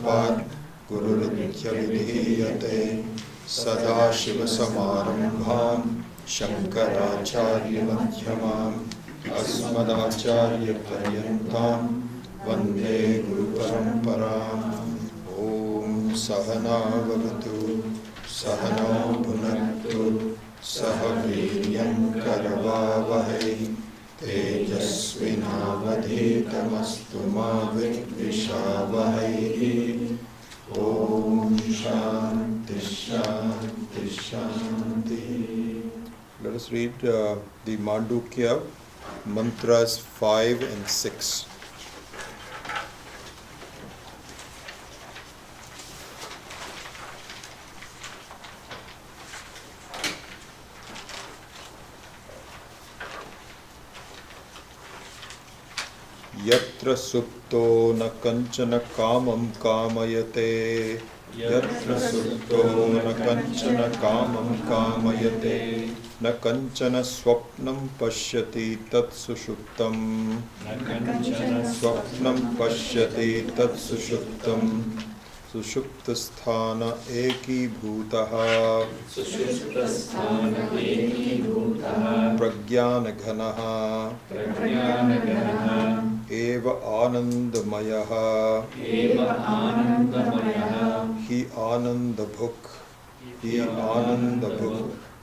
साक्षात् गुरुर्मुख्यविधीयते सदाशिवसमारम्भां शङ्कराचार्यमध्यमाम् अस्मदाचार्यपर्यन्तां वन्दे गुरुपरम्पराम्। ॐ सहना भवतु सहनौ भुनक्तु सह वीर्यं करवावहै तेजस्विनावधीतमस्तु मा विद्विषावहै। ॐ शान्ति शान्ति शान्ति। Let us read the Mandukya mantras 5 and 6. यत्र सुप्तो न कंचन कामं कामयते यत्र सुप्तो न कंचन कामं कामयते न कंचन स्वप्नं पश्यति तत्सुषुप्तम् न कंचन स्वप्नं पश्यति तत्सुषुप्तम् सुषुप्तस्थान एकीभूतः प्रज्ञानघनः एव आनन्दमयः हि आनन्दभुक्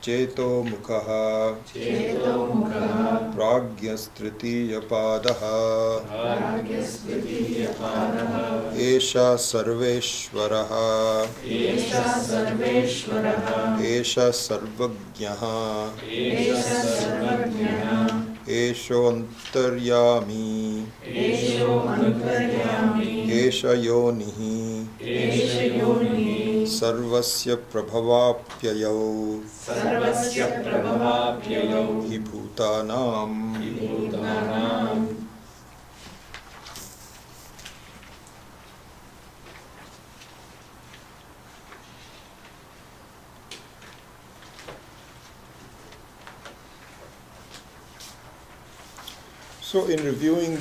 चेतोमुखः प्राज्ञस्तृतीयपादः एषा सर्वेश्वरः एषा सर्वज्ञः एषोऽन्तर्यामी एष योनिः सर्वस्य प्रभवाप्ययौ हि भूतानाम्। So, in reviewing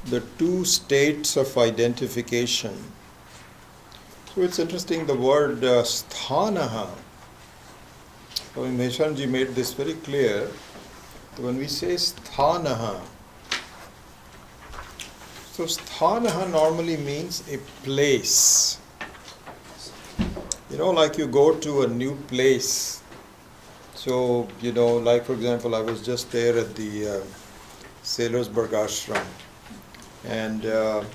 the two states of identification, so it's interesting the word sthanaha. So, Meshanji made this very clear. When we say sthanaha, so sthanaha normally means a place. You know, like you go to a new place. So, like for example, I was just there at the Sailorsburg Ashram. And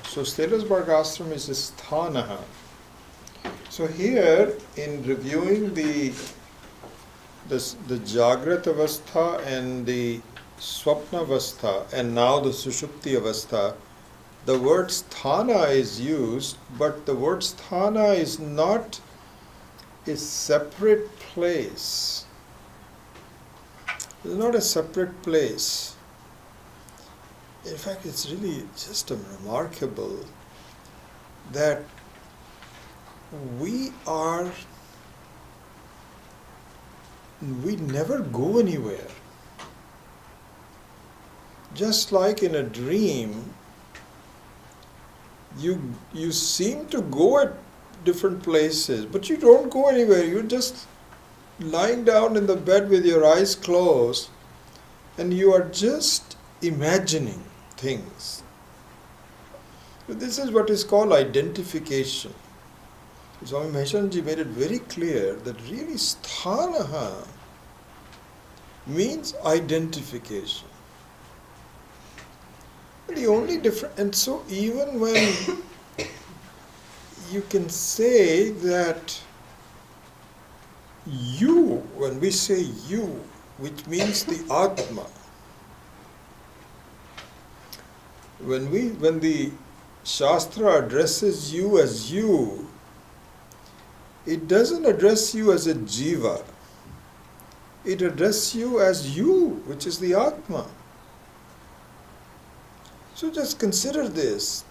so Sailorsburg Ashram is a sthanaha. So here, in reviewing the Jagrat Avastha and the Swapna Avastha and now the Sushupti Avastha, the word sthana is used, but the word sthana is not a separate place. It's not a separate place. In fact, it's really just remarkable that we never go anywhere. Just like in a dream, you seem to go at different places, but you don't go anywhere. You're just lying down in the bed with your eyes closed, and you are just imagining things. So this is what is called identification. Swami Maheshanji made it very clear that really sthanaha means identification. The only difference, and so even when you can say that you, when we say you, which means the Atma, when the Shastra addresses you as you, it doesn't address you as a jiva. It addresses you as you, which is the Atma. So just consider this.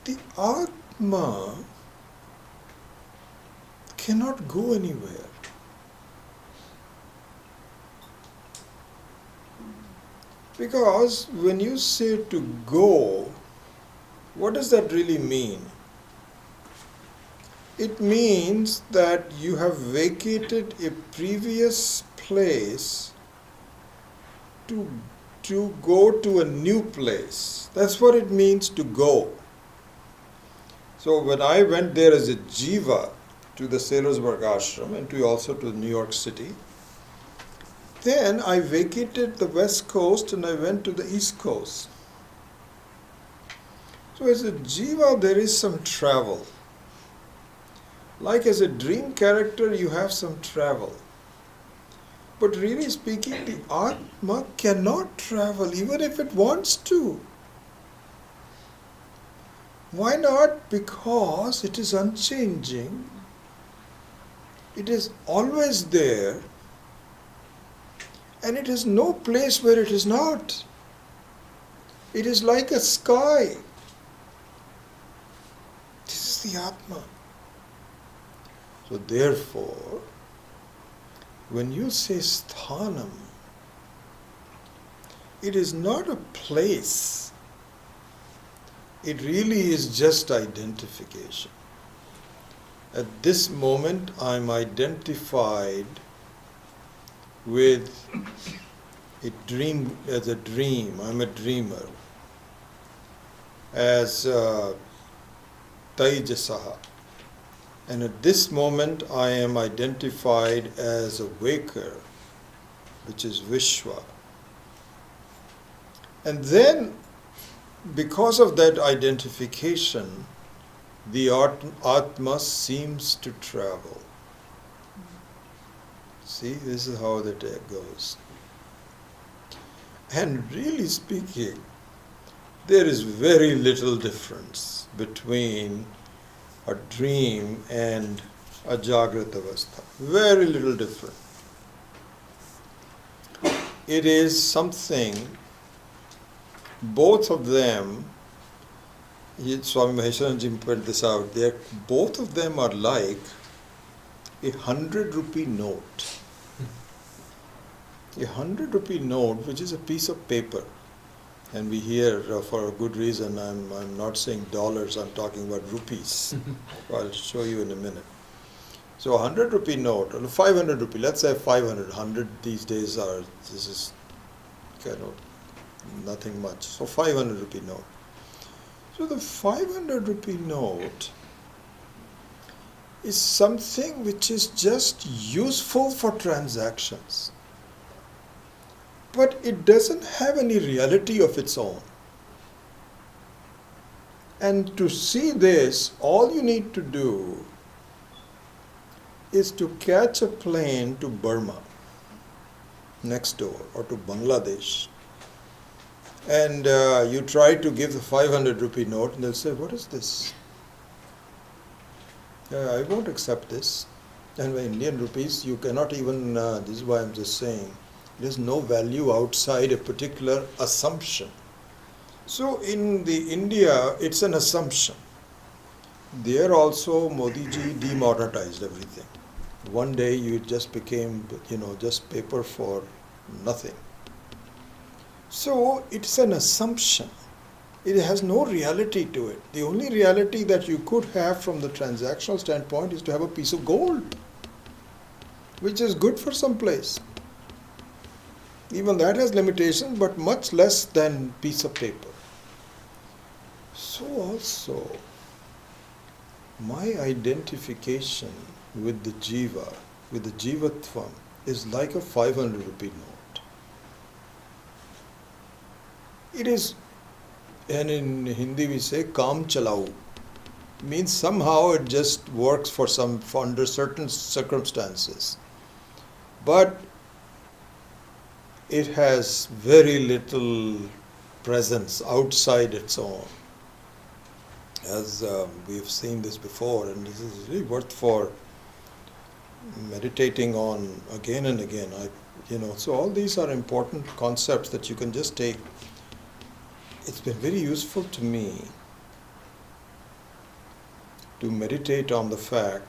The Atma cannot go anywhere. Because when you say to go, What does that really mean? It means that you have vacated a previous place to go to a new place. That's what it means to go. So when I went there as a jiva to the Sailorsburg ashram and also to New York City, then I vacated the West Coast and I went to the East Coast. So as a jiva, there is some travel. Like as a dream character, you have some travel. But really speaking, the Atma cannot travel even if it wants to. Why not? Because it is unchanging. It is always there. And it has no place where it is not. It is like a sky. This is the Atma. So therefore, when you say sthanam, it is not a place. It really is just identification. At this moment, I'm identified with a dream as a dream. I'm a dreamer. As Taijasaha. And at this moment, I am identified as a waker, which is Vishwa. And then, because of that identification, the Atma seems to travel. See, this is how the day goes. And really speaking, there is very little difference between a dream and a Jagrata Avastha. Very little difference. It is something, both of them, Swami Maheshwaranji pointed this out, both of them are like a 100-rupee note. A 100-rupee note, which is a piece of paper. And we hear, for a good reason, I'm not saying dollars, I'm talking about rupees. I'll show you in a minute. So a 100-rupee note, or 500 rupee, let's say 500. 100 these days this is kind of nothing much. So 500-rupee note. So the 500-rupee note is something which is just useful for transactions. But it doesn't have any reality of its own. And to see this, all you need to do is to catch a plane to Burma, next door, or to Bangladesh. And you try to give the 500-rupee note, and they'll say, what is this? I won't accept this. And by Indian rupees, you cannot even, this is why I'm just saying, there's no value outside a particular assumption. So in the India, it's an assumption. There also, Modi ji demonetized everything. One day you just became, just paper for nothing. So it's an assumption. It has no reality to it. The only reality that you could have from the transactional standpoint is to have a piece of gold, which is good for some place. Even that has limitations, but much less than piece of paper. So also, my identification with the jiva, with the jivatvam, is like a 500-rupee note. It is, and in Hindi we say, kaam chalao. Means somehow it just works for under certain circumstances. But it has very little presence outside its own. As we have seen this before, and this is really worth for meditating on again and again. So all these are important concepts that you can just take. It's been very useful to me to meditate on the fact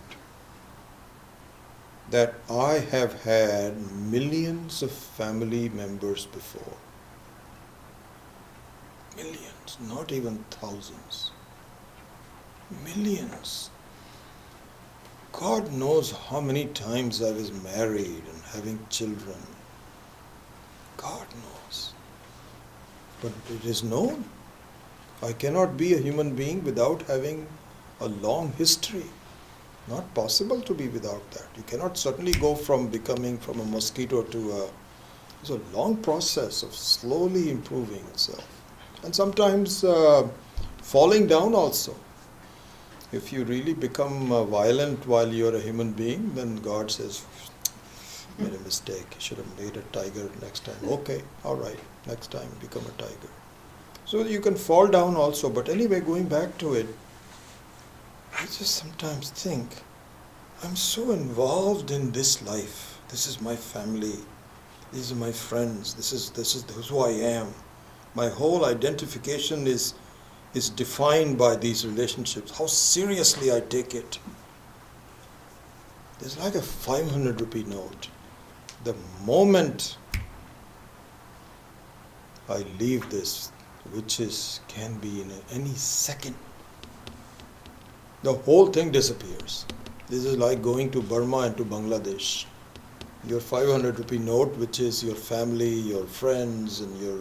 that I have had millions of family members before. Millions, not even thousands. Millions. God knows how many times I was married and having children. God knows. But it is known. I cannot be a human being without having a long history. Not possible to be without that. You cannot certainly go from becoming from a mosquito to a... It's a long process of slowly improving itself. And sometimes falling down also. If you really become violent while you're a human being, then God says, made a mistake. You should have made a tiger next time. Okay, all right, next time become a tiger. So you can fall down also. But anyway, going back to it, I just sometimes think, I'm so involved in this life. This is my family. These are my friends. This is who I am. My whole identification is defined by these relationships. How seriously I take it. It's like a 500 rupee note. The moment I leave this, which can be in any second, the whole thing disappears. This is like going to Burma and to Bangladesh. Your 500 rupee note, which is your family, your friends, and your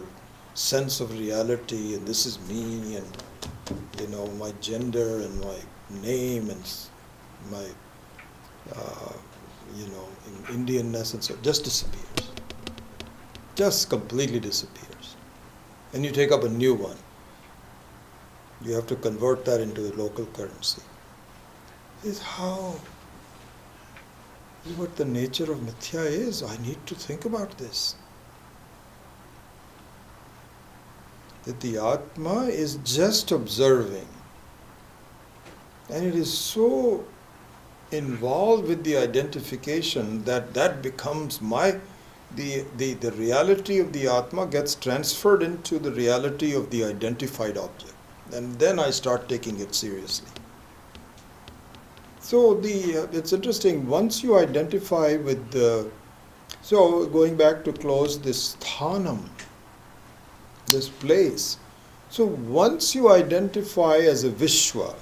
sense of reality, and this is me, and my gender and my name and my Indianness and so, just disappears. Just completely disappears. And you take up a new one. You have to convert that into the local currency. This is what the nature of mithya is. I need to think about this. That the Atma is just observing. And it is so involved with the identification that becomes the reality of the Atma gets transferred into the reality of the identified object. And then I start taking it seriously. So it's interesting, once you identify with so going back to close this sthanam, this place. So once you identify as a Vishwa,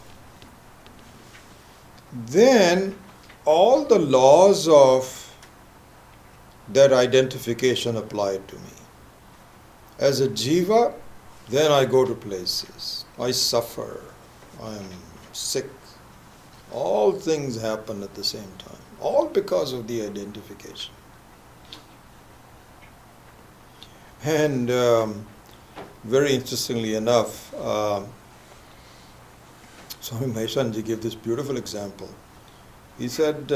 then all the laws of that identification apply to me. As a Jiva, then I go to places. I suffer. I am sick. All things happen at the same time. All because of the identification. And very interestingly enough, Swami Maheshanji gave this beautiful example. He said,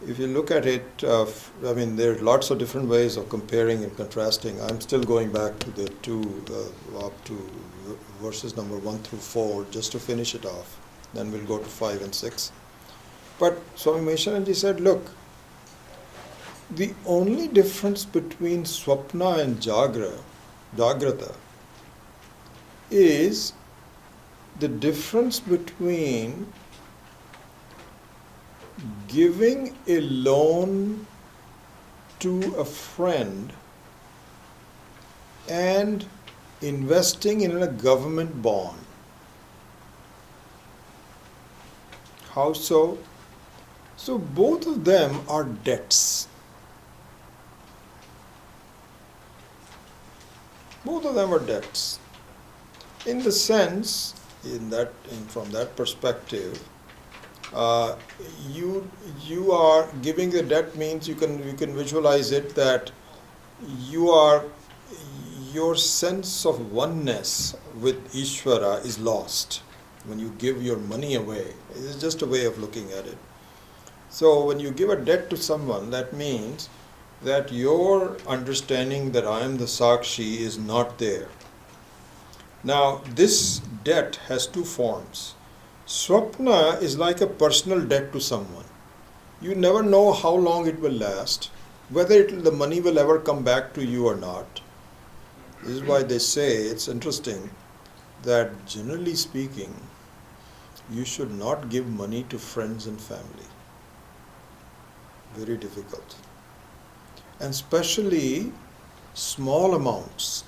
if you look at it, there are lots of different ways of comparing and contrasting. I'm still going back to the up to verses number 1 through 4, just to finish it off. Then we'll go to 5 and 6. But Swami Maheshanji said, look, the only difference between Swapna and Jagrata, is the difference between giving a loan to a friend and investing in a government bond. How so? So both of them are debts. Both of them are debts. In the sense, from that perspective, you are giving the debt means you can visualize it that your sense of oneness with Ishvara is lost when you give your money away. It's just a way of looking at it. So when you give a debt to someone, that means that your understanding that I am the Sakshi is not there. Now, this debt has two forms. Swapna is like a personal debt to someone. You never know how long it will last, whether the money will ever come back to you or not. This is why they say, it's interesting, that generally speaking, you should not give money to friends and family. Very difficult. And especially small amounts.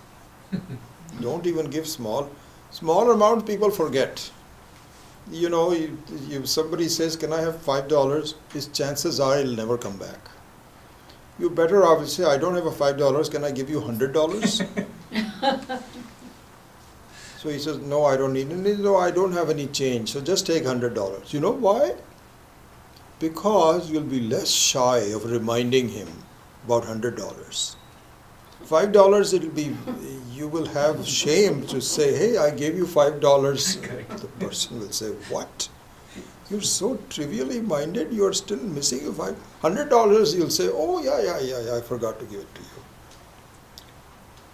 Don't even give small amount. People forget. You know, somebody says, "Can I have $5?" His chances are he'll never come back. You better off say, "I don't have a $5. Can I give you $100?" So he says, "No, I don't need it. No, I don't have any change. So just take $100." You know why? Because you'll be less shy of reminding him about $100. $5, you will have shame to say, "Hey, I gave you $5. The person will say, "What? You're so trivially minded, you're still missing a $500. You'll say, "Oh, yeah, I forgot to give it to you."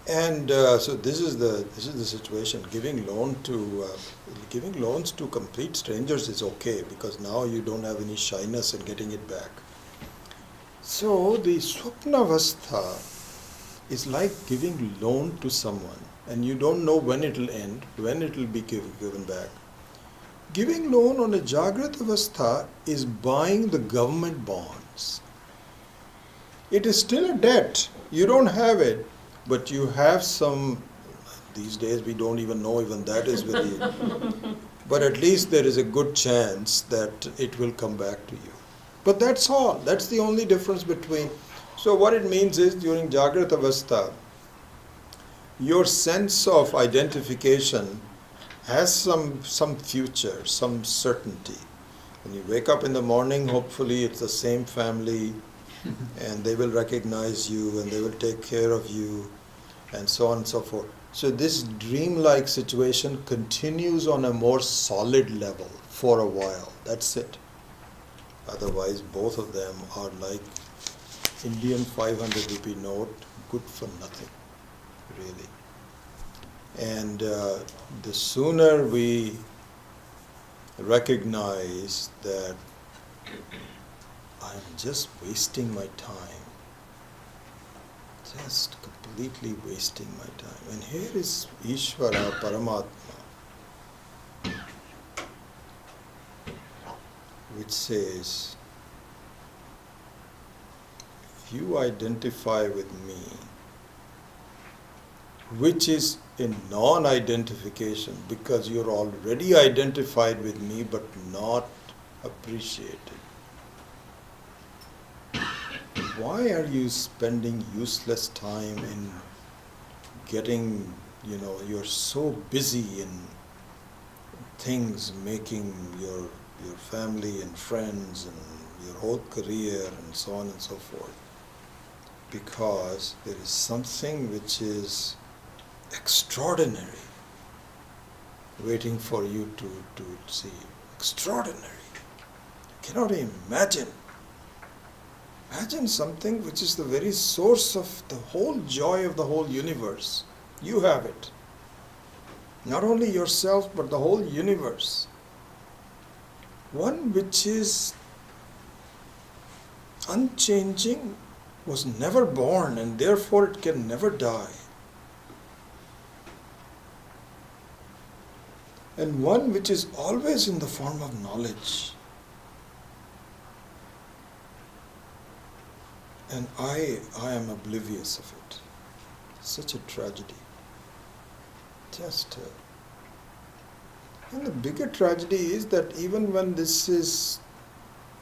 And so this is the situation. Giving loans to complete strangers is okay, because now you don't have any shyness in getting it back. So the swapnavastha is like giving loan to someone, and you don't know when it will end, when it will be given back. Giving loan on a Jagrata Avastha is buying the government bonds. It is still a debt. You don't have it, but you have some. These days we don't even know even that is very. But at least there is a good chance that it will come back to you. But that's all. That's the only difference between. So what it means is, during Jagrata Avastha, your sense of identification has some future, some certainty. When you wake up in the morning, hopefully it's the same family, and they will recognize you, and they will take care of you, and so on and so forth. So this dreamlike situation continues on a more solid level for a while. That's it. Otherwise, both of them are like Indian 500 rupee note, good for nothing, really. And the sooner we recognize that I'm just wasting my time, just completely wasting my time. And here is Ishvara, Paramatma, which says, if you identify with me, which is in non-identification, because you're already identified with me but not appreciated. Why are you spending useless time in getting, you're so busy in things, making your family and friends and your whole career and so on and so forth, because there is something which is extraordinary waiting for you to see. Extraordinary. You cannot imagine. Imagine something which is the very source of the whole joy of the whole universe. You have it. Not only yourself, but the whole universe. One which is unchanging, was never born, and therefore it can never die. And one which is always in the form of knowledge. And I am oblivious of it. Such a tragedy. And the bigger tragedy is that even when this is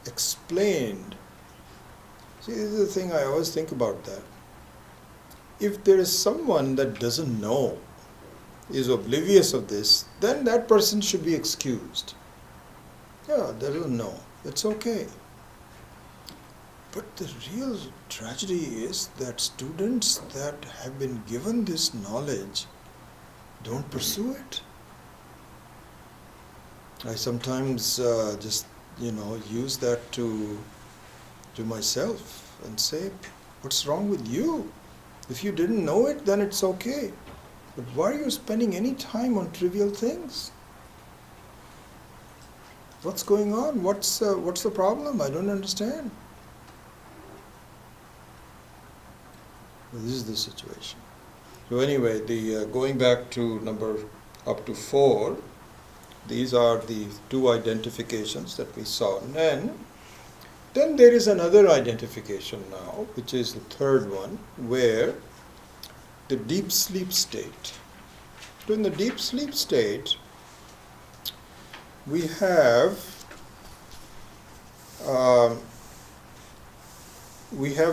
explained, see, this is the thing I always think about that. If there is someone that doesn't know, is oblivious of this, then that person should be excused. Yeah, they don't know. It's okay. But the real tragedy is that students that have been given this knowledge don't pursue it. I sometimes just use that to myself and say, what's wrong with you? If you didn't know it, then it's okay. But why are you spending any time on trivial things? What's going on? What's the problem? I don't understand. Well, this is the situation. So anyway, going back to number up to 4, these are the 2 identifications that we saw. And then there is another identification now, which is the 3rd one, where the deep sleep state. So in the deep sleep state, we have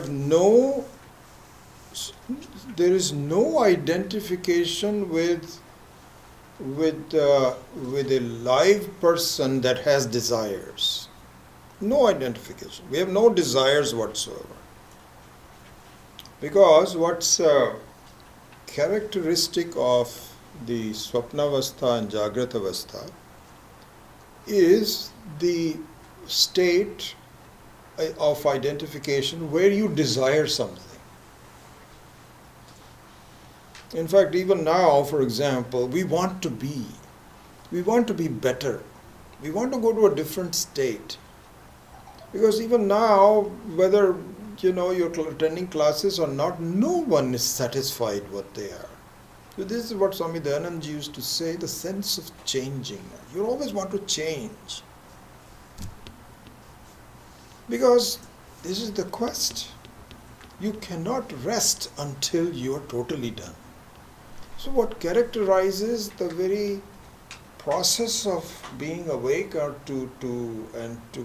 no, there is no identification with a live person that has desires. No identification. We have no desires whatsoever. Because what's characteristic of the Swapnavastha and Jagratavastha is the state of identification where you desire something. In fact, even now, for example, we want to be better. We want to go to a different state. Because even now, whether you're attending classes or not, no one is satisfied what they are. So this is what Swami Dayanand Ji used to say, the sense of changing. You always want to change. Because this is the quest. You cannot rest until you are totally done. So what characterizes the very process of being awake or to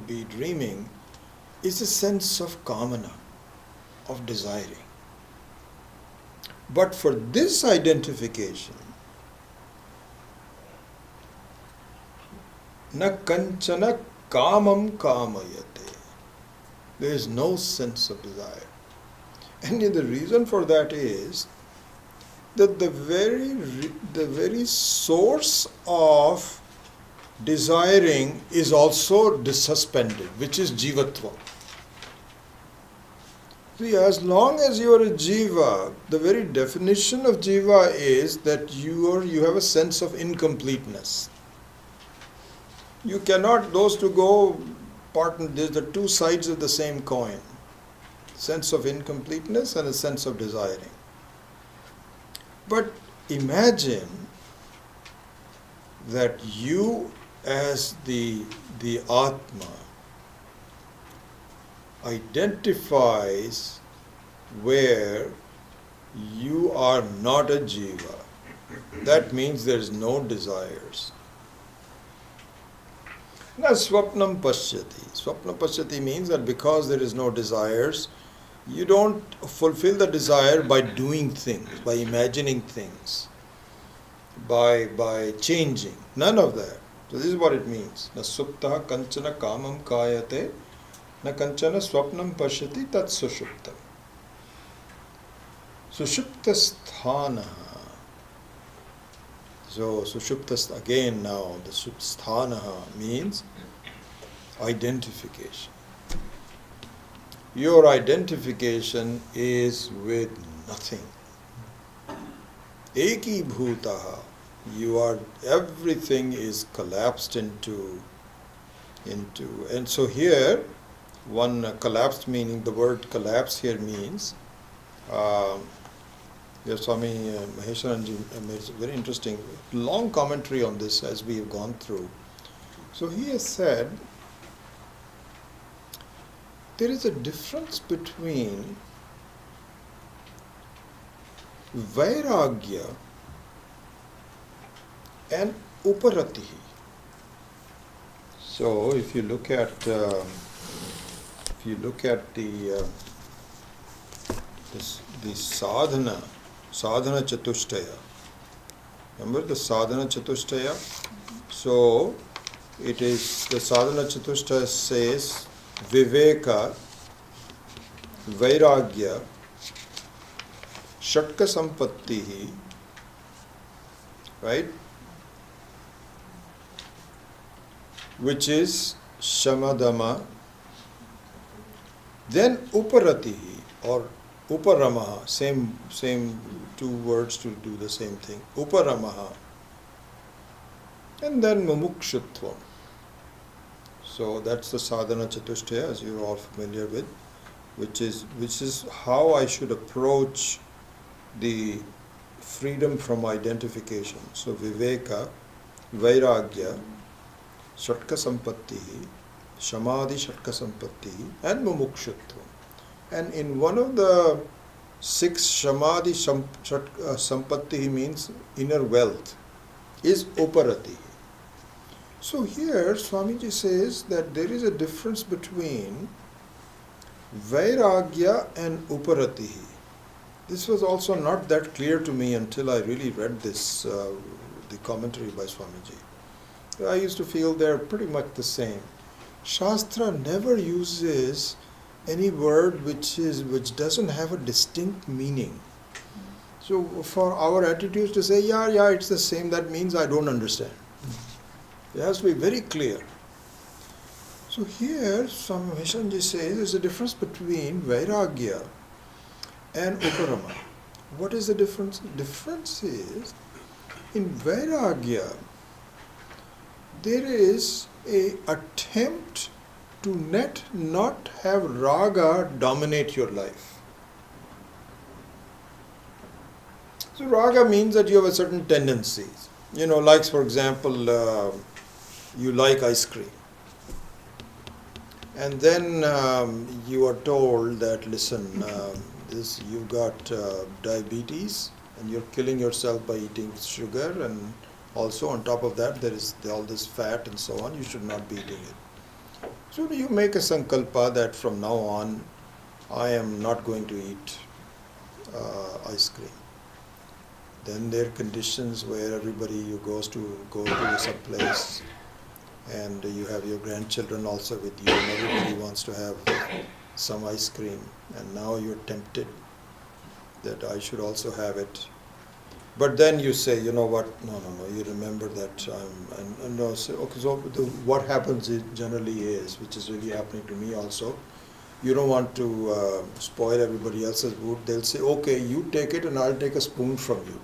be dreaming is a sense of kamana, of desiring. But for this identification, na kanchana kamam kamayate. There is no sense of desire. And the reason for that is that the very source of desiring is also suspended, which is jivatva. See, as long as you are a jiva, the very definition of jiva is that you have a sense of incompleteness. You cannot, those two go there's the two sides of the same coin. Sense of incompleteness and a sense of desiring. But imagine that you as the Atma identifies where you are not a jiva. That means there is no desires. Now swapnam pashyati. Swapnam pashyati means that because there is no desires, you don't fulfill the desire by doing things, by imagining things, by changing. None of that. So this is what it means. Na suptaha kanchana kamam kayate, na kanchana swapnam pashyati tat sushuptam. Sushupta sthana. So sushupta again now, the sthana means identification. Your identification is with nothing. Eki bhutaha. You are, everything is collapsed into, and so here, one collapsed meaning, the word collapse here means, Swami Maheswaranji made a very interesting, long commentary on this as we have gone through. So he has said, there is a difference between vairagya and uparatihi. So if you look at the sadhana chatushtaya. Remember the sadhana chatushtaya? So it is, the sadhana chatushtaya says viveka, vairagya, shatka sampattihi, right? Which is shamadama, then uparatihi or uparamaha, same two words to do the same thing, uparamaha, and then mumukshutvam. So that's the sadhana chatushtaya, as you're all familiar with, which is how I should approach the freedom from identification. So viveka, vairagya, shatka sampattihi, samadhi shatka sampattihi, and mumukshutvam. And in one of the Six Shamadhi Sampatti means inner wealth, is Uparati. So here Swamiji says that there is a difference between Vairagya and Uparati. This was also not that clear to me until I really read this, the commentary by Swamiji. I used to feel they're pretty much the same. Shastra never uses any word which doesn't have a distinct meaning. So for our attitudes to say, yeah, it's the same, that means I don't understand. It has to be very clear. So here, Swami Vishanji says there's a difference between Vairagya and Uparama. What is the difference? The difference is, in Vairagya, there is an attempt to not have raga dominate your life. So raga means that you have a certain tendencies. Like for example, you like ice cream. And then you are told that, listen, you've got diabetes and you're killing yourself by eating sugar, and also on top of that there is all this fat and so on, you should not be eating it. So you make a sankalpa that from now on I am not going to eat ice cream. Then there are conditions where everybody go to some place and you have your grandchildren also with you and everybody wants to have some ice cream, and now you're tempted that I should also have it. But then you say, you know what, no, you remember that what happens generally is, which is really happening to me also, you don't want to spoil everybody else's food. They'll say, okay, you take it and I'll take a spoon from you.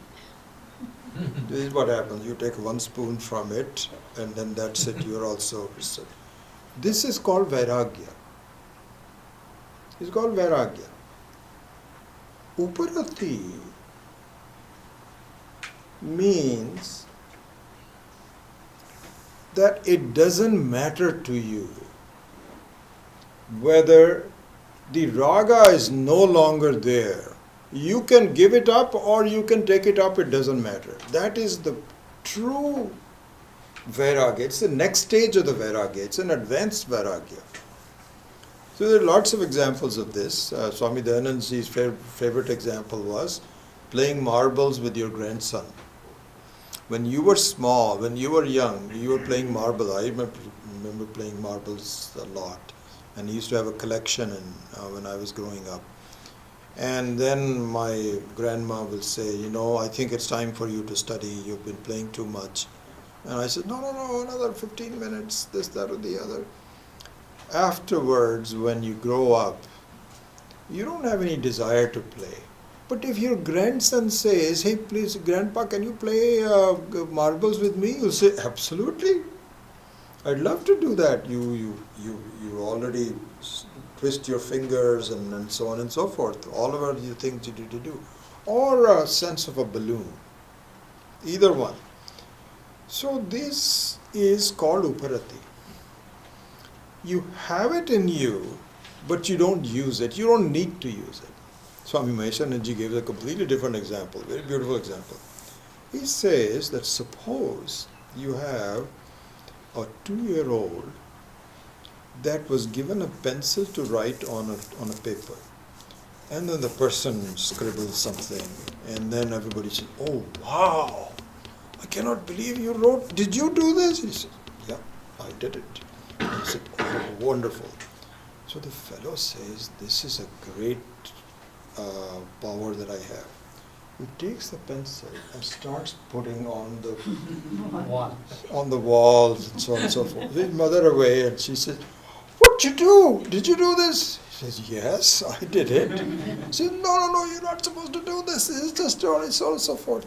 This is what happens. You take one spoon from it and then that's it, you're also... This is called Vairagya. It's called Vairagya. Uparati means that it doesn't matter to you whether the raga is no longer there. You can give it up or you can take it up, it doesn't matter. That is the true Vairagya. It's the next stage of the Vairagya. It's an advanced Vairagya. So there are lots of examples of this. Swami Dayanandaji's favorite example was playing marbles with your grandson. When you were small, when you were young, you were playing marble. I remember playing marbles a lot. And I used to have a collection when I was growing up. And then my grandma will say, I think it's time for you to study. You've been playing too much. And I said, no, another 15 minutes, this, that, or the other. Afterwards, when you grow up, you don't have any desire to play. But if your grandson says, hey, please, Grandpa, can you play marbles with me? You'll say, absolutely. I'd love to do that. You already twist your fingers and so on and so forth. All of the things you need to do. Or a sense of a balloon. Either one. So this is called Uparati. You have it in you, but you don't use it. You don't need to use it. Swami Maheshanandaji gave a completely different example, very beautiful example. He says that suppose you have a 2-year-old that was given a pencil to write on a paper. And then the person scribbles something, and then everybody says, oh wow, I cannot believe you wrote, did you do this? He said, yeah, I did it. He said, oh, wonderful. So the fellow says, this is a great power that I have. He takes the pencil and starts putting on the walls and so on and so forth. His mother away, and she says, what you do? Did you do this? He says, yes, I did it. He says, no, you're not supposed to do this. This is just so on and so forth.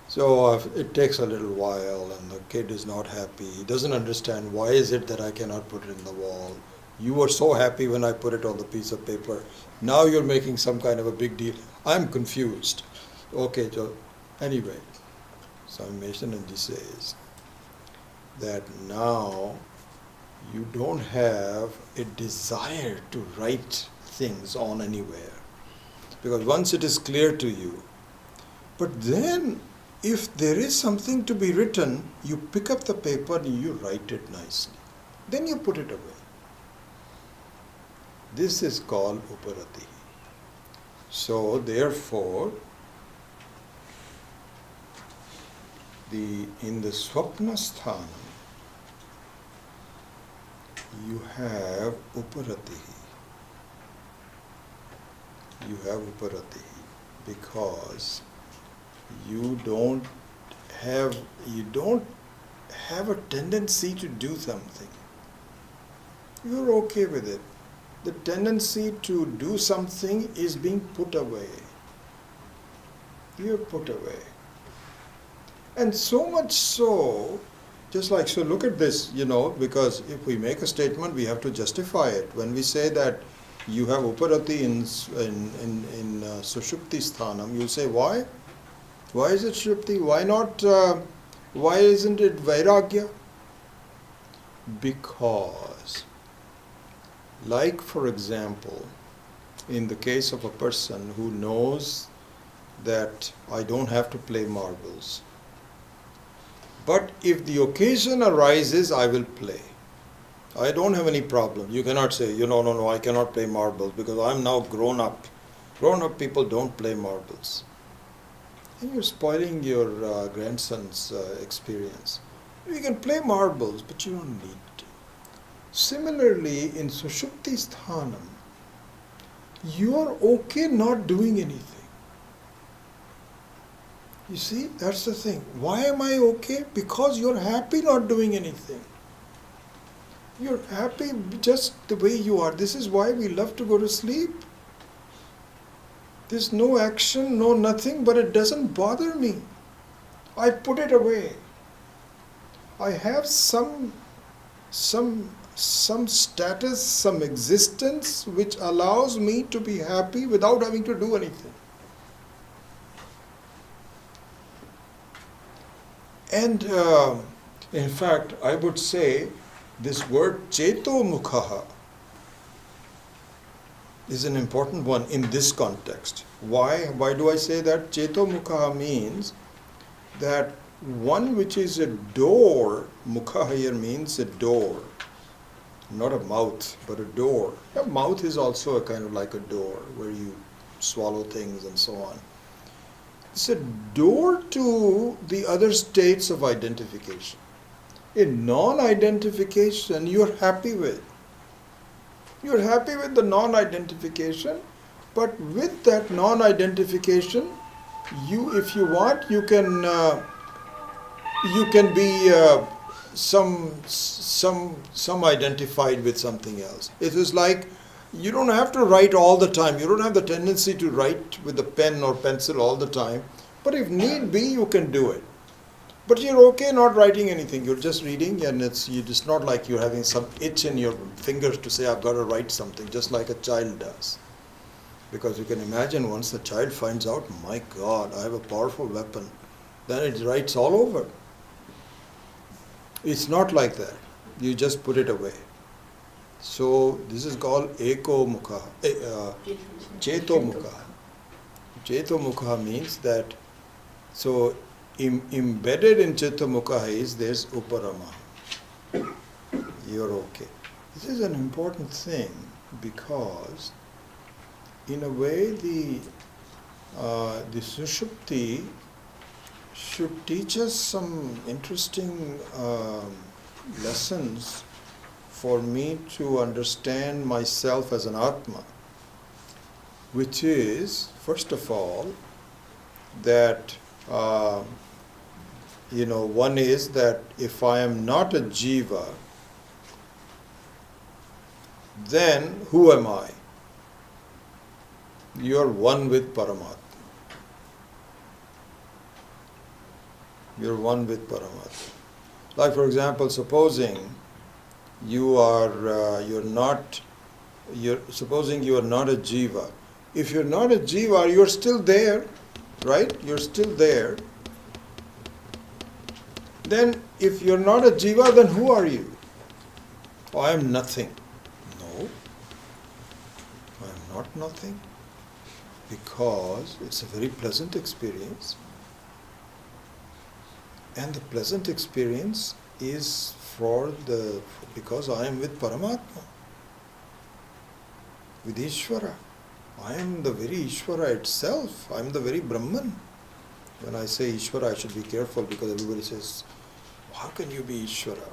So it takes a little while and the kid is not happy. He doesn't understand why is it that I cannot put it in the wall. You were so happy when I put it on the piece of paper. Now you're making some kind of a big deal. I'm confused. Okay, so anyway, Swami Maheshanandaji says that now you don't have a desire to write things on anywhere. because once it is clear to you. But then, if there is something to be written, you pick up the paper and you write it nicely. Then you put it away. This is called uparati. So, therefore, in the swapna sthana, you have uparati. You have uparati because you don't have a tendency to do something. You're okay with it. The tendency to do something is being put away. You're put away. And so much so, just like, so look at this, because if we make a statement, we have to justify it. When we say that you have uparati in sushupti sthanam, you say, why? Why is it sushupti? Why not, why isn't it vairagya? Because, like for example, in the case of a person who knows that I don't have to play marbles, but if the occasion arises, I will play. I don't have any problem. You cannot say, no, I cannot play marbles because I'm now grown up. Grown up people don't play marbles. And you're spoiling your grandson's experience. You can play marbles, but you don't need to. Similarly, in Sushupti Sthanam, you are okay not doing anything. You see, that's the thing. Why am I okay? Because you're happy not doing anything. You're happy just the way you are. This is why we love to go to sleep. There's no action, no nothing, but it doesn't bother me. I put it away. I have some status, some existence which allows me to be happy without having to do anything. And in fact, I would say this word cheto mukhaha is an important one in this context. Why? Why do I say that? Cheto mukhaha means that one which is a door, mukhaha here means a door, not a mouth, but a door. A mouth is also a kind of like a door where you swallow things and so on. It's a door to the other states of identification. In non-identification, you're happy with. You're happy with the non-identification, but with that non-identification, if you want, you can be some identified with something else. It is like you don't have to write all the time. You don't have the tendency to write with a pen or pencil all the time. But if need be, you can do it. But you're okay not writing anything. You're just reading, and it's not like you're having some itch in your fingers to say, I've got to write something, just like a child does. Because you can imagine once the child finds out, my God, I have a powerful weapon, then it writes all over. It's not like that. You just put it away. So this is called eko mukha, cheto mukha. Cheto mukha means that, so embedded in cheto mukha is there's uparama. You're okay. This is an important thing because in a way the sushupti should teach us some interesting lessons for me to understand myself as an Atma, which is, first of all, that, one is that if I am not a jiva, then who am I? You are one with Paramatma. You're one with Paramatma. Like for example, supposing supposing you are not a jiva. If you're not a jiva, you're still there, right? You're still there. Then if you're not a jiva, then who are you? Oh, I am nothing. No, I am not nothing. because it's a very pleasant experience. And the pleasant experience is because I am with Paramatma, with Ishvara. I am the very Ishvara itself. I am the very Brahman. When I say Ishvara, I should be careful because everybody says, how can you be Ishvara?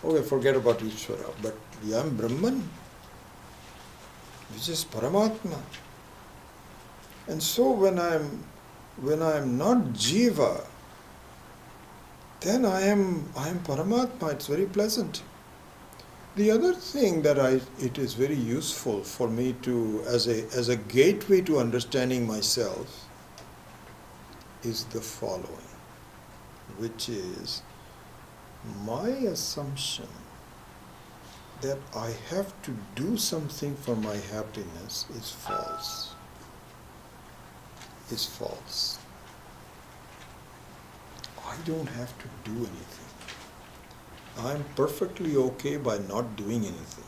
Okay, forget about Ishvara, but I am Brahman, which is Paramatma. And so when I am not Jiva, then I am Paramatma. It's very pleasant. The other thing that it is very useful for me to, as a gateway to understanding myself, is the following, which is my assumption that I have to do something for my happiness is false. Is false. I don't have to do anything. I am perfectly okay by not doing anything.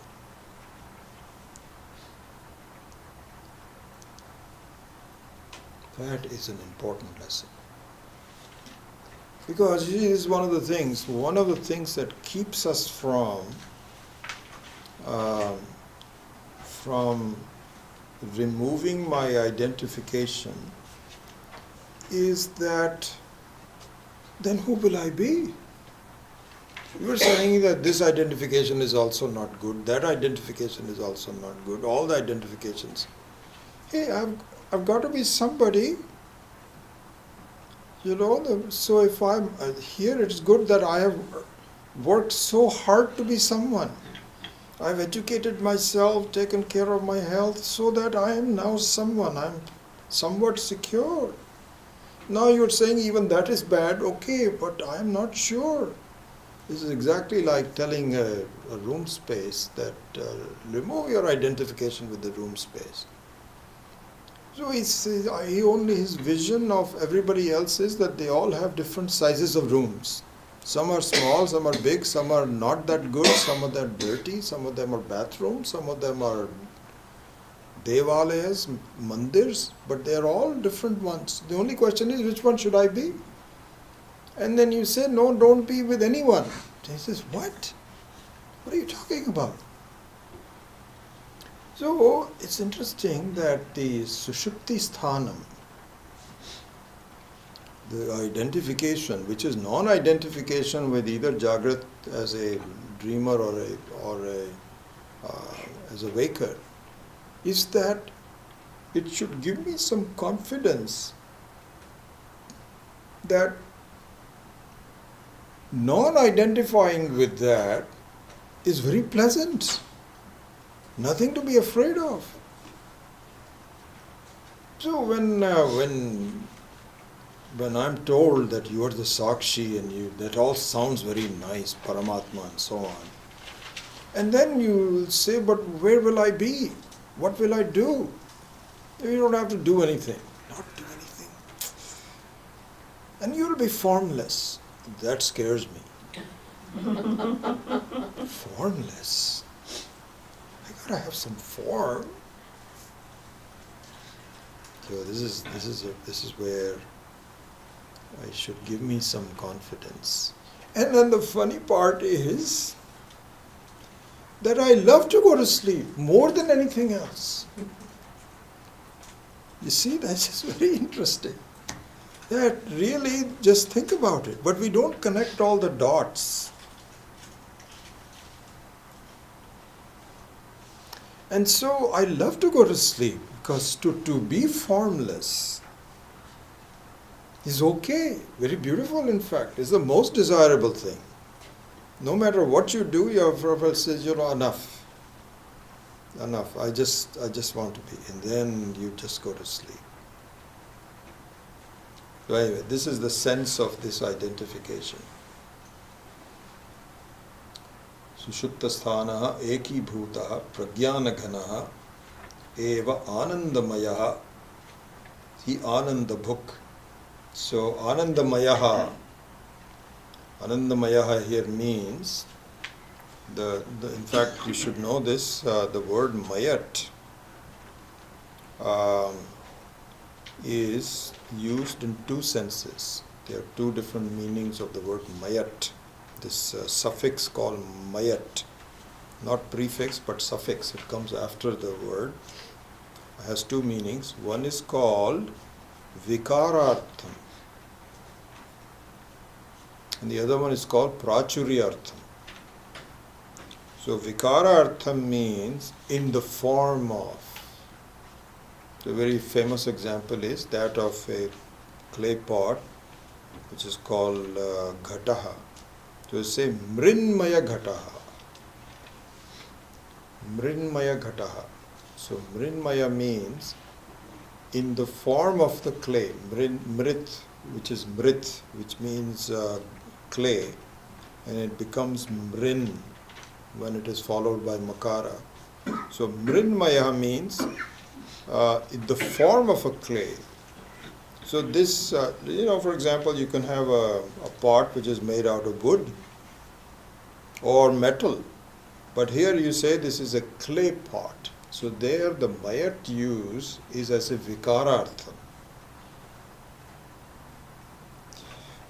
That is an important lesson. Because it is one of the things that keeps us from removing my identification is that then who will I be? You are saying that this identification is also not good, that identification is also not good, all the identifications. Hey, I've got to be somebody. So if I'm here, it's good that I have worked so hard to be someone. I've educated myself, taken care of my health, so that I am now someone. I'm somewhat secure. Now you're saying even that is bad, okay, but I am not sure. This is exactly like telling a room space that remove your identification with the room space. So his vision of everybody else is that they all have different sizes of rooms. Some are small, some are big, some are not that good, some of them are dirty, some of them are bathrooms, some of them are devalayas, mandirs, but they are all different ones. The only question is, which one should I be? And then you say, no, don't be with anyone. He says, what? What are you talking about? So it's interesting that the Sushupti Sthanam, the identification, which is non-identification with either Jagrat as a dreamer or as a waker, is that it should give me some confidence that non-identifying with that is very pleasant. Nothing to be afraid of. So when I'm told that you are the Sakshi and that all sounds very nice, Paramatma and so on, and then you say, but where will I be? What will I do? You don't have to do anything. Not do anything. And you'll be formless. That scares me. Formless. I gotta have some form. So this is where I should give me some confidence. And then the funny part is that I love to go to sleep more than anything else. You see, that's just very interesting. That really, just think about it. But we don't connect all the dots. And so I love to go to sleep because to be formless is okay, very beautiful in fact, is the most desirable thing. No matter what you do, your Prabhupada says, enough. Enough, I just want to be. And then you just go to sleep. So anyway, this is the sense of this identification. Sushuptasthanaha eki bhutaha pragyanaghanaha eva anandamayaha hi anandabhuk. So anandamayaha here means in fact you should know this, the word mayat is used in two senses. There are two different meanings of the word mayat. This suffix called mayat, not prefix but suffix, it comes after the word, has two meanings. One is called vikarartham and the other one is called prachuryartham. So vikarartham means in the form of. The very famous example is that of a clay pot which is called ghataha. So say mrinmaya ghataha. Mrinmaya ghataha. So mrinmaya means in the form of the clay. Mrit, which is mrit, which means clay, and it becomes mrin when it is followed by makara. So mrinmaya means in the form of a clay. So this, for example, you can have a pot which is made out of wood or metal, but here you say this is a clay pot. So there the mayat use is as a vikarartham.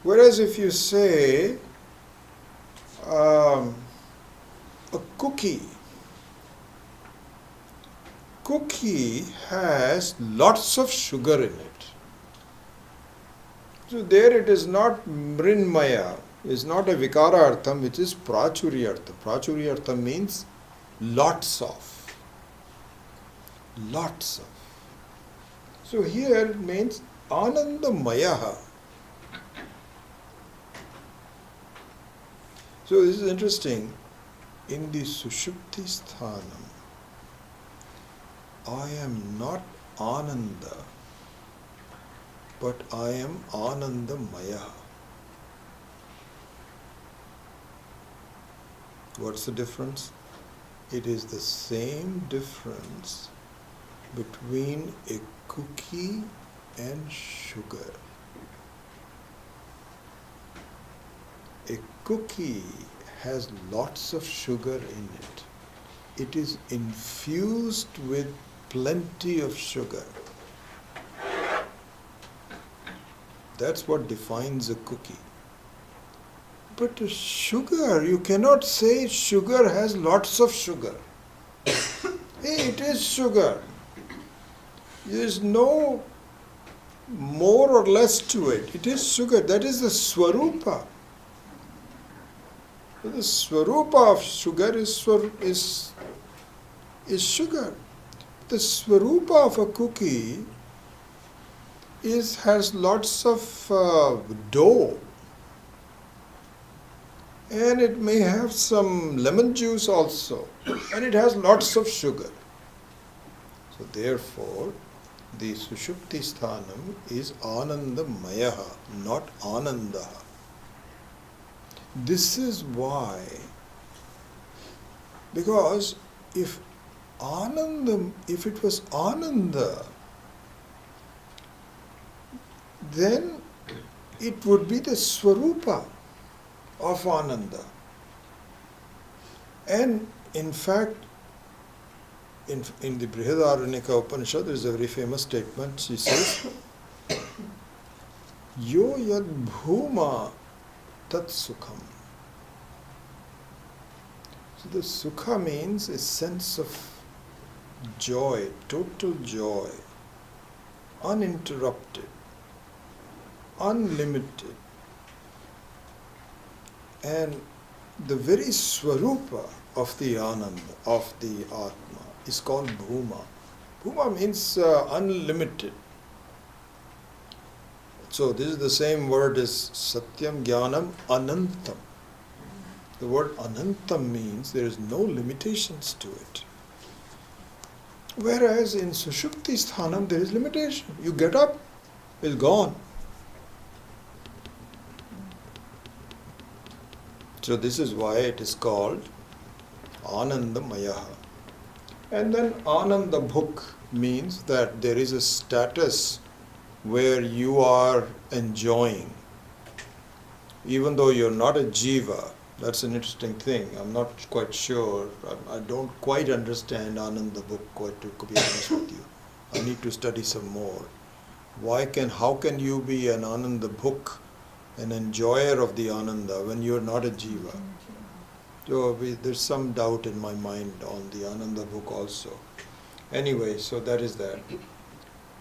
Whereas if you say a cookie has lots of sugar in it. So there it is not mrinmaya, is not a vikarartham, which is prachuryartham. Prachuryartham means lots of. Lots of. So here it means anandamayaha. So this is interesting. In the sushupti sthanam, I am not Ananda, but I am Anandamaya. What's the difference? It is the same difference between a cookie and sugar. A cookie has lots of sugar in it. It is infused with plenty of sugar. That's what defines a cookie. But sugar, you cannot say sugar has lots of sugar. Hey, it is sugar. There is no more or less to it. It is sugar. That is the swarupa. The swarupa of sugar is sugar. The swarupa of a cookie has lots of dough, and it may have some lemon juice also, and it has lots of sugar. So therefore, the sushupti sthanam is anandamayaha, not anandaha. This is why, because if it was Ananda, then it would be the Swarupa of Ananda. And in fact, in the Brihadaranyaka Upanishad, there is a very famous statement. She says, Yo yad bhuma tat sukham. So the sukha means a sense of joy, total joy, uninterrupted, unlimited. And the very swarupa of the Ananda, of the Atma, is called Bhuma. Bhuma means unlimited. So this is the same word as Satyam, Jnanam, Anantam. The word Anantam means there is no limitations to it. Whereas in Sushupti Sthanam there is limitation. You get up, it's gone. So this is why it is called Anandamayaha. And then Anandabhuk means that there is a status where you are enjoying. Even though you're not a jiva, that's an interesting thing. I'm not quite sure. I don't quite understand Anandabhuk quite to be honest with you. I need to study some more. How can you be an Ananda bhuk, an enjoyer of the Ananda, when you're not a jiva? So there's some doubt in my mind on the Ananda bhuk also. Anyway, so that is that.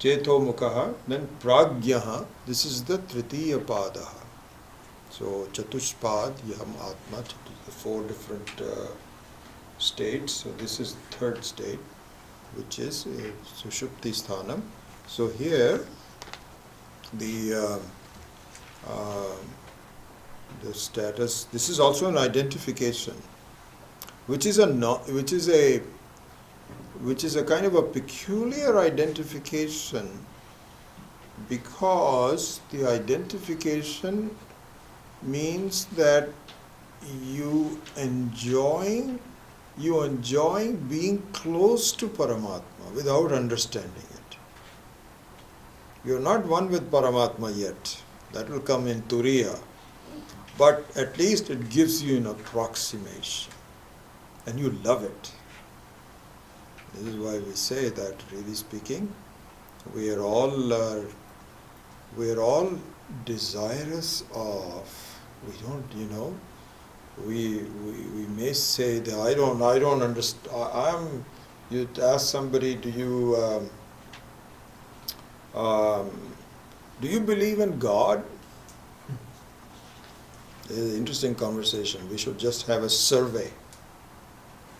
Cheto mukhaha, then pragyaha, this is the tritiya padaha. So chatushpad, yam atma, the four different states. So this is the third state, which is sushupti sthanam. So here, the status. This is also an identification, which is a kind of a peculiar identification, because the identification means that you enjoy being close to Paramatma without understanding it. You're not one with Paramatma yet. That will come in Turiya. But at least it gives you an approximation. And you love it. This is why we say that, really speaking, we are all desirous of, we may say that I don't understand. You ask somebody, do you believe in God? It's an interesting conversation. We should just have a survey.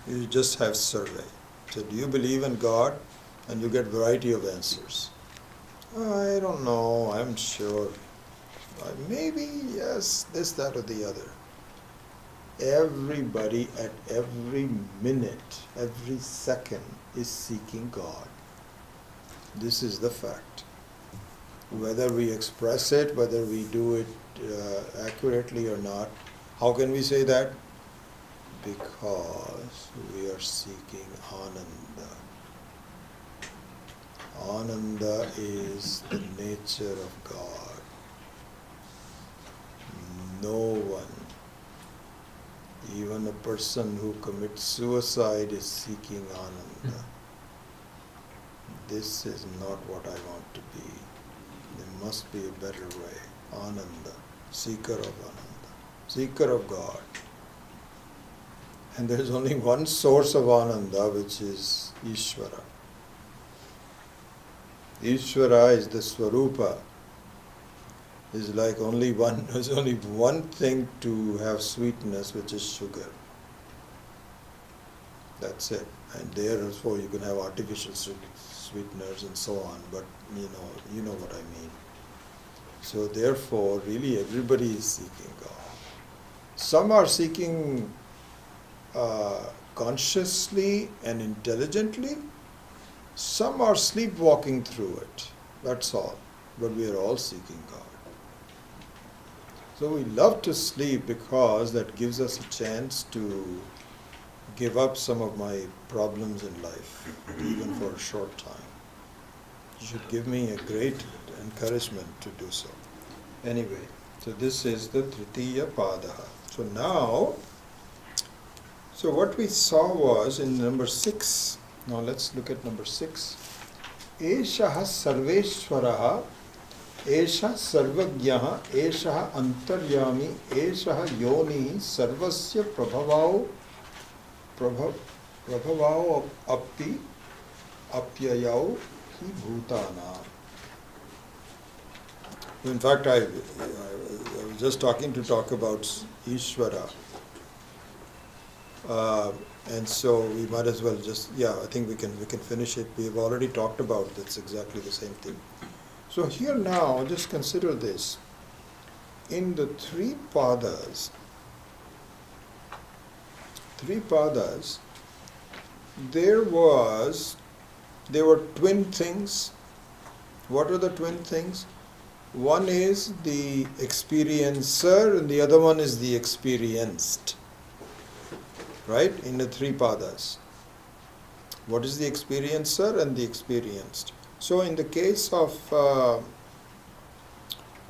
You just have survey. So do you believe in God? And you get variety of answers. I don't know, I'm sure. Maybe, yes, this, that, or the other. Everybody at every minute, every second is seeking God. This is the fact. Whether we express it, whether we do it accurately or not, how can we say that? Because we are seeking Ananda. Ananda is the nature of God. No one, even a person who commits suicide, is seeking Ananda. This is not what I want to be. There must be a better way. Ananda, seeker of Ananda, seeker of God. And there is only one source of Ananda, which is Ishvara. Ishvara is the Swarupa. There's only one thing to have sweetness, which is sugar. That's it. And therefore you can have artificial sweeteners and so on, but you know what I mean. So therefore, really everybody is seeking God. Some are seeking consciously and intelligently. Some are sleepwalking through it. That's all. But we are all seeking God. So we love to sleep because that gives us a chance to give up some of my problems in life, even for a short time. You should give me a great encouragement to do so. Anyway, so this is the Tritiya Padaha. So now, what we saw was in number 6. Now let's look at number 6. Eshaha Sarveshwaraha, Esha Sarvagyaha, Eshaha Antaryami, Eshaha Yoni, Sarvasya Prabhavao Apti Apyayau Hi Bhutana. In fact, I was just talk about Ishvara. And so we might as well I think we can finish it. We have already talked about that's exactly the same thing. So here now, just consider this. In the three padas, there were twin things. What are the twin things? One is the experiencer and the other one is the experienced. Right? In the three padas. What is the experiencer and the experienced? So in the case of the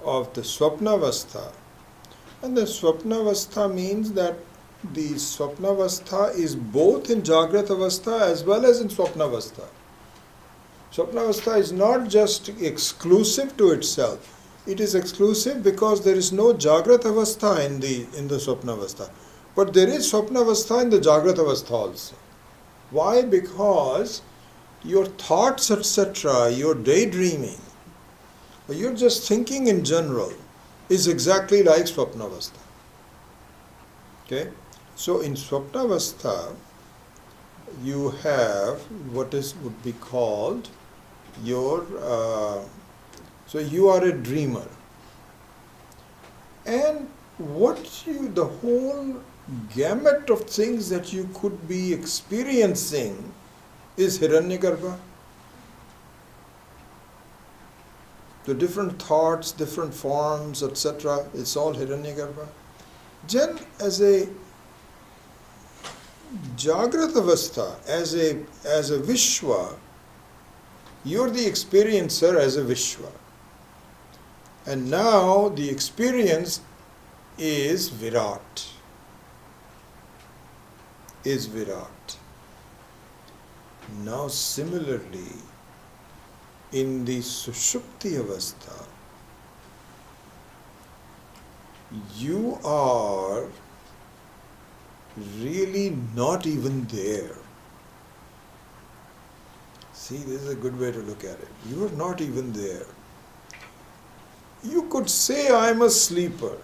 Swapnavastha, and the Swapnavastha means that the Swapnavastha is both in Jagrat Avastha as well as in Swapnavastha. Swapnavastha is not just exclusive to itself. It is exclusive because there is no Jagrat Avastha in the Swapnavastha. But there is Swapnavastha in the Jagrat Avastha also. Why? Because your thoughts, etc., your daydreaming, you're just thinking in general, is exactly like Swapnavastha. Okay? So in Swapnavastha, you have what would be called your, so you are a dreamer. And the whole gamut of things that you could be experiencing is Hiranyagarbha. The different thoughts, different forms, etc., it's all Hiranyagarbha. Then as a Jagrat Avastha, as a Vishwa, you're the experiencer as a Vishwa. And now the experience is Virat. Now similarly, in the Sushupti Avastha, you are really not even there. See, this is a good way to look at it. You are not even there. You could say, I am a sleeper.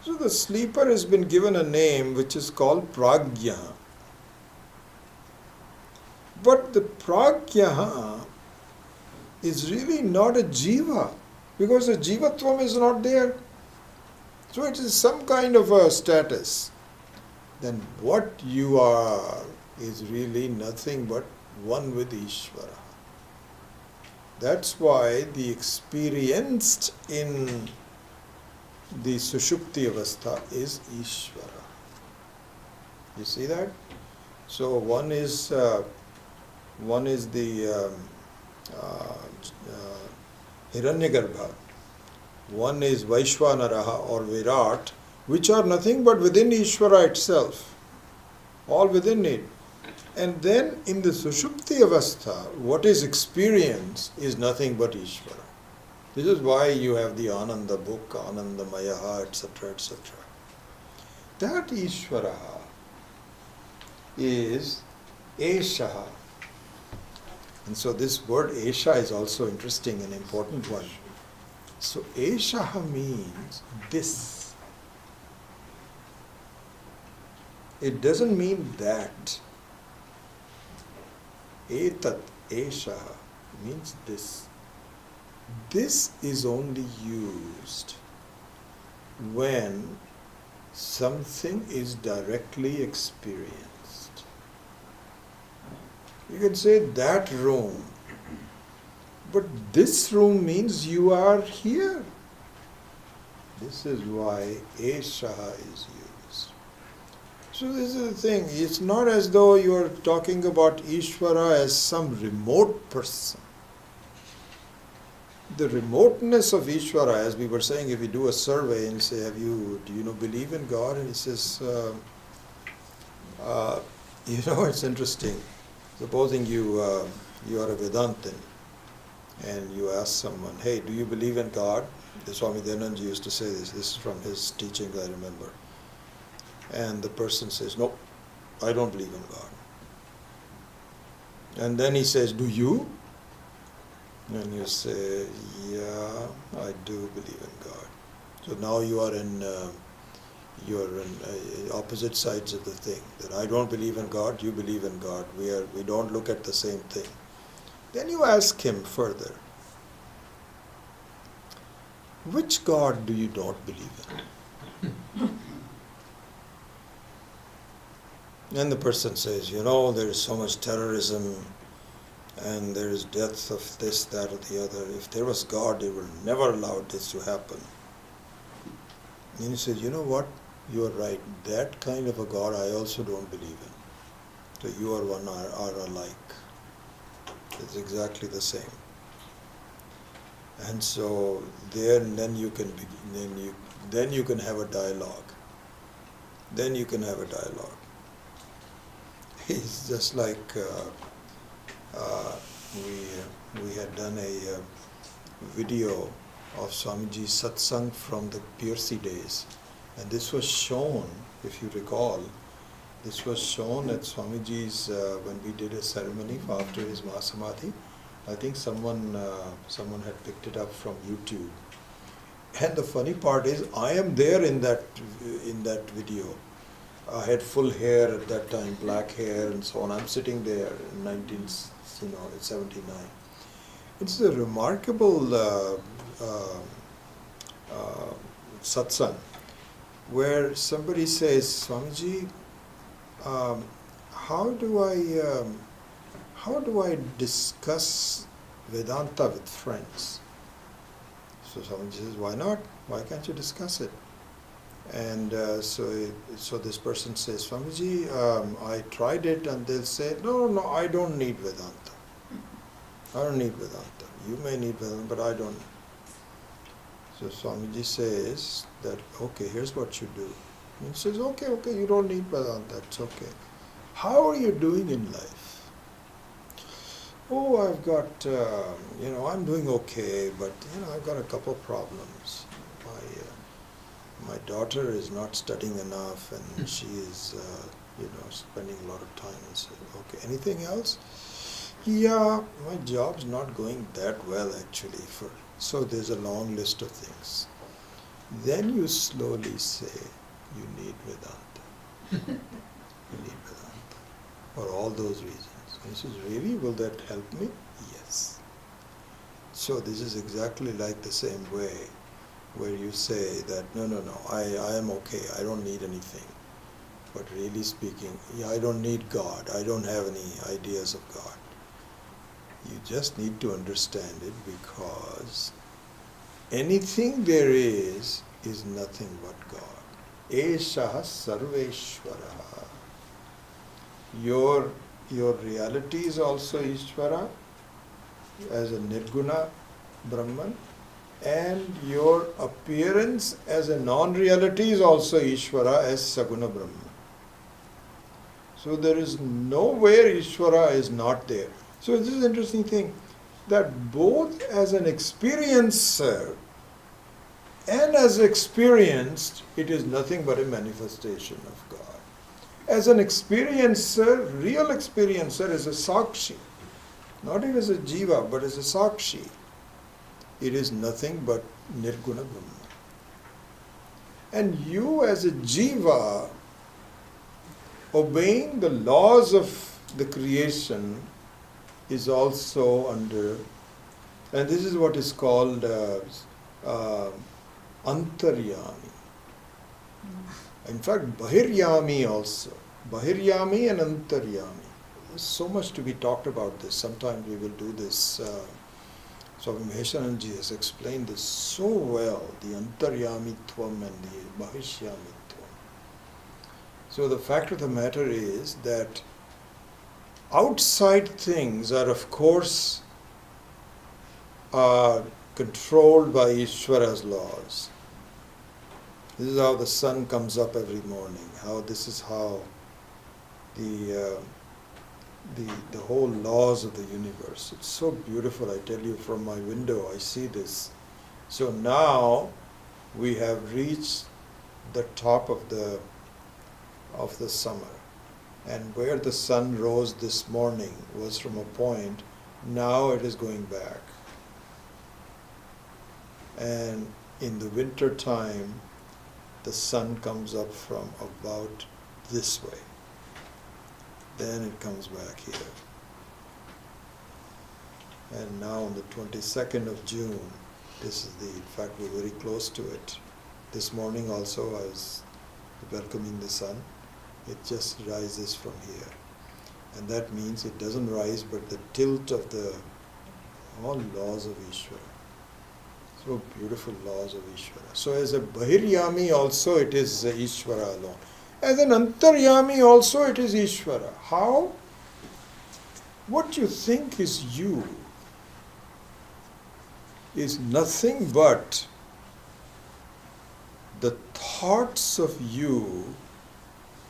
So the sleeper has been given a name which is called Pragya. But the Pragya is really not a Jiva, because the Jivatvam is not there. So it is some kind of a status. Then what you are is really nothing but one with Ishvara. That's why the experienced in the Sushupti Avastha is Ishvara. You see that? So one is the Hiranyagarbha, one is Vaishwanaraha or Virat, which are nothing but within Ishvara itself, all within it. And then in the Sushupti Avastha, what is experienced is nothing but Ishvara. This is why you have the Ananda book, Anandamayaha, etc., etc. That Ishvara is Eshaha. And so this word Esha is also interesting and important one. So Eshaha means this. It doesn't mean that. Etat, Eshaha means this. This is only used when something is directly experienced. You can say that room, but this room means you are here. This is why Eshaha is used. So this is the thing, it's not as though you are talking about Ishvara as some remote person. The remoteness of Ishvara, as we were saying, if we do a survey and say, do you believe in God? And he says, it's interesting. Supposing you are a Vedantin and you ask someone, hey, do you believe in God? The Swami Dayananji used to say this. This is from his teachings, I remember. And the person says, no, I don't believe in God. And then he says, do you? And you say, yeah, I do believe in God. So now you are in opposite sides of the thing. That I don't believe in God, you believe in God. We don't look at the same thing. Then you ask him further, which God do you not believe in? And the person says, there is so much terrorism and there is death of this, that or the other. If there was God, He would never allow this to happen. And he says, you know what? You are right. That kind of a God I also don't believe in. So you are alike. It's exactly the same. And so then you can have a dialogue. Then you can have a dialogue. It's just like uh, we had done a video of Swamiji's satsang from the Piercy days, and this was shown, if you recall, this was shown at Swamiji's when we did a ceremony after his Mahasamadhi. I think someone had picked it up from YouTube. And the funny part is, I am there in that video. I had full hair at that time, black hair and so on. I'm sitting there in 1979. It's a remarkable satsang where somebody says, Swamiji, how do I discuss Vedanta with friends? So Swamiji says, why not? Why can't you discuss it? And so this person says, Swamiji, I tried it, and they'll say, no, I don't need Vedanta. I don't need Vedanta. You may need Vedanta, but I don't. So Swamiji says that, okay, here's what you do. And he says, okay, you don't need Vedanta, it's okay. How are you doing in life? Oh, I've got, I'm doing okay, but, I've got a couple of problems. My daughter is not studying enough, and she is, spending a lot of time. And say, okay, anything else? Yeah, my job's not going that well, actually. So there's a long list of things. Then you slowly say, you need Vedanta. You need Vedanta. For all those reasons. And he says, really? Will that help me? Yes. So this is exactly like the same way where you say that, no, I am okay, I don't need anything. But really speaking, I don't need God, I don't have any ideas of God. You just need to understand it, because anything there is nothing but God. Eshaha sarveshwaraha. Your reality is also Ishvara as a Nirguna Brahman, and your appearance as a non-reality is also Ishvara as Saguna Brahman. So there is nowhere Ishvara is not there. So this is an interesting thing, that both as an experiencer and as experienced, it is nothing but a manifestation of God. As an experiencer, real experiencer is a Sakshi, not even as a Jiva, but as a Sakshi. It is nothing but Nirguna Brahma. And you as a Jiva, obeying the laws of the creation, is also under, and this is what is called Antaryami. In fact, Bahiryami also. Bahiryami and Antaryami. There's so much to be talked about this. Sometime we will do this. Swami Maheshananji has explained this so well, the Antaryamitvam and the Bahishyamitvam. So the fact of the matter is that outside things are, of course, controlled by Ishvara's laws. This is how the sun comes up every morning. This is how the whole laws of the universe. It's so beautiful, I tell you, from my window I see this. So now we have reached the top of the summer. And where the sun rose this morning was from a point, now it is going back. And in the winter time, the sun comes up from about this way. Then it comes back here. And now on the 22nd of June, in fact we're very close to it. This morning also I was welcoming the sun. It just rises from here. And that means it doesn't rise, but the tilt of all laws of Ishvara. So beautiful laws of Ishvara. So as a Bahiryami also it is Ishvara alone. As an Antaryami also it is Ishvara. How? What you think is you is nothing but the thoughts of you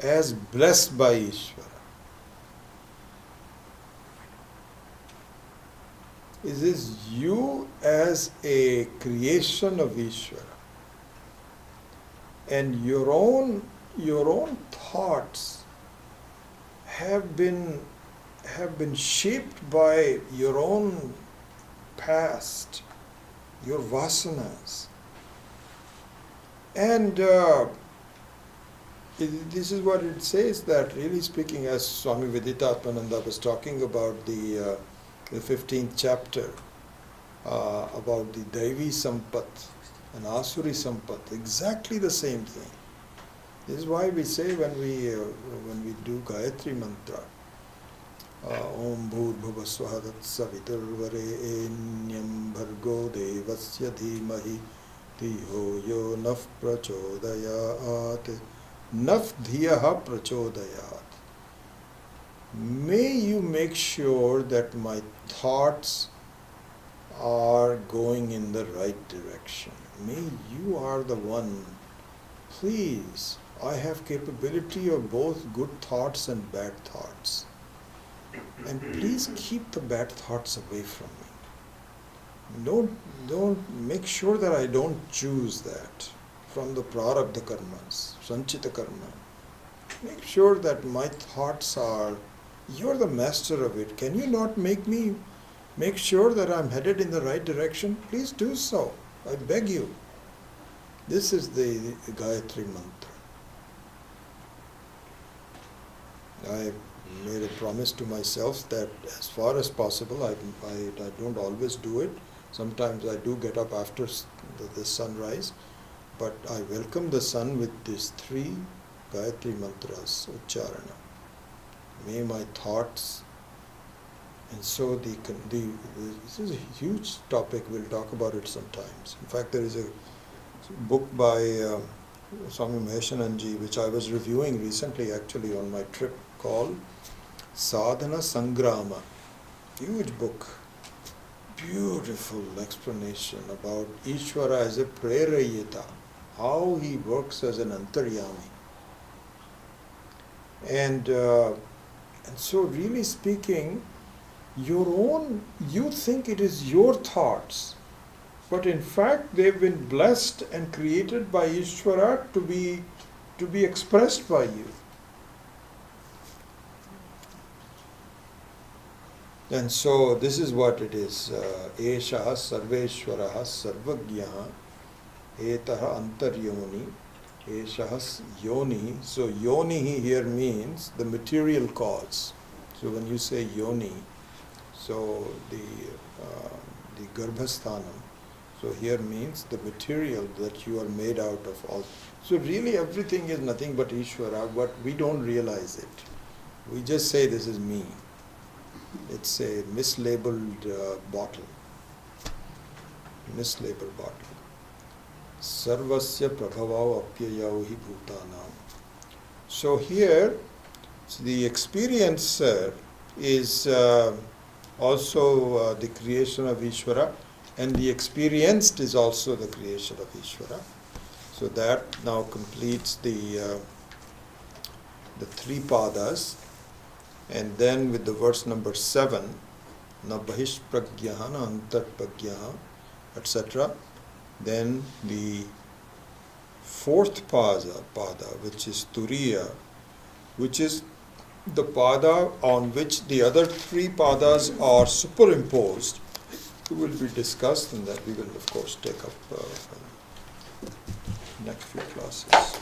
as blessed by Ishvara. is this you as a creation of Ishvara, and your own thoughts have been shaped by your own past, your vasanas. And this is what it says, that really speaking, as Swami Viditatmananda was talking about the 15th chapter, about the Daivi Sampat and Asuri Sampat, exactly the same thing. This is why we say when we do Gayatri Mantra, Om Bhur Swaha Tat Saviturvarenyam Bhargo Devasya Dhimahi Dhiyo Yo Naf Prachodayat Naf Dhiyaha Prachodayat. May you make sure that my thoughts are going in the right direction. May you are the one. Please, I have capability of both good thoughts and bad thoughts. And please keep the bad thoughts away from me. Don't make sure that I don't choose that from the prarabdha karmas, sanchita karma. Make sure that my thoughts are, you're the master of it. Can you not make sure that I'm headed in the right direction? Please do so. I beg you. This is the Gayatri Mantra. I made a promise to myself that as far as possible, I don't always do it. Sometimes I do get up after the sunrise, but I welcome the sun with these 3 Gayatri Mantras, Ucharana. May my thoughts, and so this is a huge topic, we'll talk about it sometimes. In fact, there is a book by Swami Maheshananji, which I was reviewing recently actually on my trip, called Sadhana Sangrama. Huge book. Beautiful explanation about Ishvara as a prerayita, how he works as an antaryami. And so really speaking, you think it is your thoughts, but in fact they've been blessed and created by Ishvara to be expressed by you. And so this is what it is. Eshaha sarveshwaraha sarvagyaha etaha antaryoni eshaha yoni. So yoni here means the material cause. So when you say yoni, so the garbhasthanam, so here means the material that you are made out of all. So really everything is nothing but Ishvara, but we don't realize it. We just say this is me. It's a mislabeled bottle. Mislabeled bottle. Sarvasya prabhava apyayau hi bhutanam. So here, the experiencer is also the creation of Ishvara, and the experienced is also the creation of Ishvara. So that now completes the 3 padas. And then with the verse number 7, na bahish pragyaha, na antar pragyaha, etc. Then the 4th pada, which is Turiya, which is the pada on which the other 3 padas are superimposed, will be discussed, and that we will of course take up next few classes.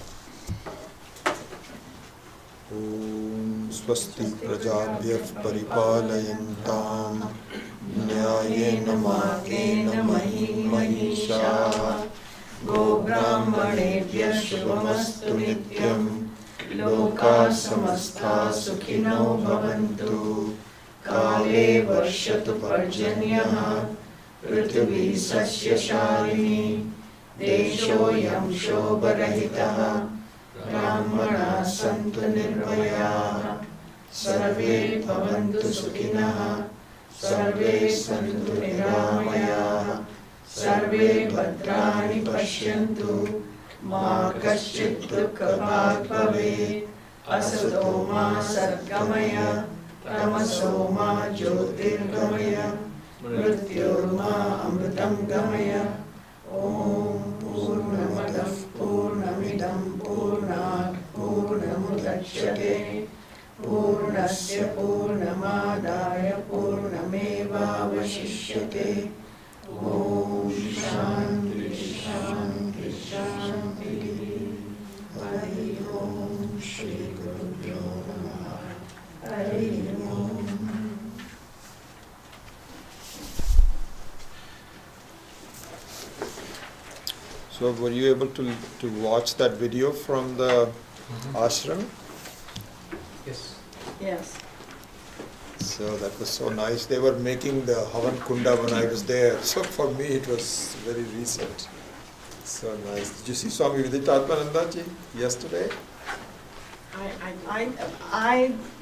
Om Swasti Prajabhyah Paripalayantam Nyayena Margena Mahim Mahisha Go Brahmanebhyah Shubhamastu Nityam Loka Samastha Sukhino Bhavantu Kale Varshatu Parjanyaha Prithvi Sasya Sharini Desho Yam Shobharahitaha Brahmana Santu Nirvaya Sarve Bhavantu Sukhinah Sarve Santu Niramaya Sarve Bhadrani Pashyantu Ma Kaschit Dukkha Bhag Bhavet Asato Ma Satgamaya Tamaso Ma Jyotirgamaya मृत्योर्मा अमृतं गमय ॐ पूर्णमदः पूर्णमिदं पूर्णात् पूर्णमुदच्यते पूर्णस्य पूर्णमादाय पूर्णमेवावशिष्यते ॐ शान्ति शान्ति शान्तिः हरि ओम श्री गुरुभ्यो नमः हरि ओम So were you able to watch that video from the ashram? Yes. Yes. So that was so nice. They were making the Havan Kunda when I was there. So for me it was very recent. So nice. Did you see Swami Viditatmananda ji yesterday? I